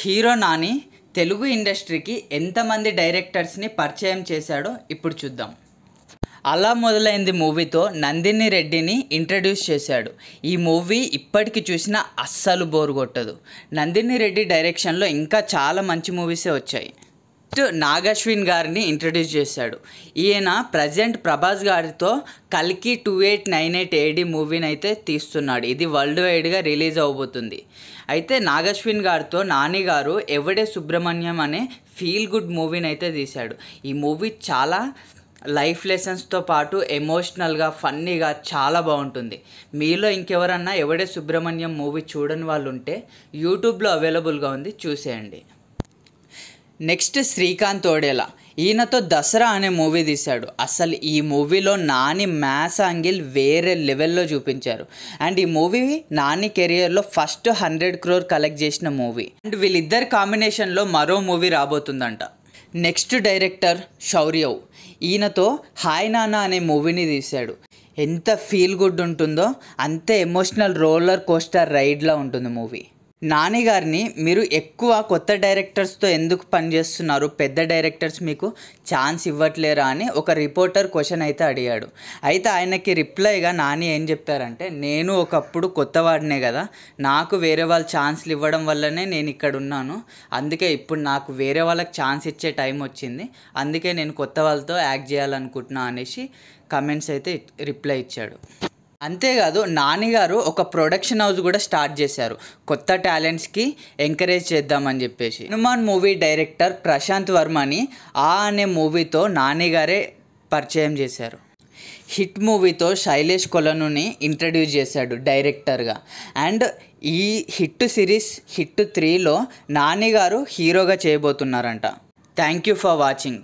Hero Nani Telugu ఇండస్ట్రీకి ఎంతమంది డైరెక్టర్స్ని పరిచయం చేశాడో ఇప్పుడు చూద్దాం. అలా మొదలైంది మూవీతో నందిని రెడ్డిని ఇంట్రడ్యూస్ చేశాడు. ఈ మూవీ ఇప్పటికి చూసినా అస్సలు బోర్ కొట్టదు. నందిని రెడ్డి డైరెక్షన్లో ఇంకా చాలా మంచి మూవీసే వచ్చాయి. నెక్స్ట్ నాగశ్విన్ గారిని ఇంట్రడ్యూస్ చేశాడు. ఈయన ప్రజెంట్ ప్రభాస్ గారితో కల్కి 2898 AD మూవీని అయితే తీస్తున్నాడు. ఇది వరల్డ్ వైడ్గా రిలీజ్ అవబోతుంది. అయితే నాగశ్విన్ గారితో నాని గారు ఎవడే సుబ్రహ్మణ్యం అనే ఫీల్ గుడ్ మూవీని అయితే తీశాడు. ఈ మూవీ చాలా లైఫ్ లెసన్స్తో పాటు ఎమోషనల్గా ఫన్నీగా చాలా బాగుంటుంది. మీలో ఇంకెవరన్నా ఎవడే సుబ్రహ్మణ్యం మూవీ చూడని వాళ్ళు ఉంటే యూట్యూబ్లో అవైలబుల్గా ఉంది, చూసేయండి. నెక్స్ట్ శ్రీకాంత్ ఓడేలా, ఈయనతో దసరా అనే మూవీ తీశాడు. అసలు ఈ మూవీలో నాని మ్యాథ్స్ యాంగిల్ వేరే లెవెల్లో చూపించారు. అండ్ ఈ మూవీ నాని కెరియర్లో ఫస్ట్ 100 crore కలెక్ట్ చేసిన మూవీ. అండ్ వీళ్ళిద్దరి కాంబినేషన్లో మరో మూవీ రాబోతుందంట. నెక్స్ట్ డైరెక్టర్ శౌర్యవ్, ఈయనతో హాయ్ నాన్న అనే మూవీని తీశాడు. ఎంత ఫీల్ గుడ్ ఉంటుందో అంతే ఎమోషనల్ రోలర్ కోస్టర్ రైడ్లా ఉంటుంది మూవీ. నాని గారిని మీరు ఎక్కువ కొత్త డైరెక్టర్స్తో ఎందుకు పనిచేస్తున్నారు, పెద్ద డైరెక్టర్స్ మీకు ఛాన్స్ ఇవ్వట్లేరా అని ఒక రిపోర్టర్ క్వశ్చన్ అయితే అడిగాడు. అయితే ఆయనకి రిప్లైగా నాని ఏం చెప్పారంటే, నేను ఒకప్పుడు కొత్తవాడినే కదా, నాకు వేరే వాళ్ళు ఛాన్స్లు ఇవ్వడం వల్లనే నేను ఇక్కడ ఉన్నాను, అందుకే ఇప్పుడు నాకు వేరే వాళ్ళకి ఛాన్స్ ఇచ్చే టైం వచ్చింది, అందుకే నేను కొత్త వాళ్ళతో యాక్ట్ చేయాలనుకుంటున్నా అనేసి కమెంట్స్ అయితే రిప్లై ఇచ్చాడు. అంతేకాదు నాని గారు ఒక ప్రొడక్షన్ హౌస్ కూడా స్టార్ట్ చేశారు, కొత్త టాలెంట్స్కి ఎంకరేజ్ చేద్దామని చెప్పేసి. హనుమాన్ మూవీ డైరెక్టర్ ప్రశాంత్ వర్మని ఆ అనే మూవీతో నాని గారే పరిచయం చేశారు. హిట్ మూవీతో శైలేష్ కొలనుని ఇంట్రడ్యూస్ చేశాడు డైరెక్టర్గా. అండ్ ఈ హిట్ సిరీస్ హిట్ 3లో నాని గారు హీరోగా చేయబోతున్నారంట. Thank you for watching.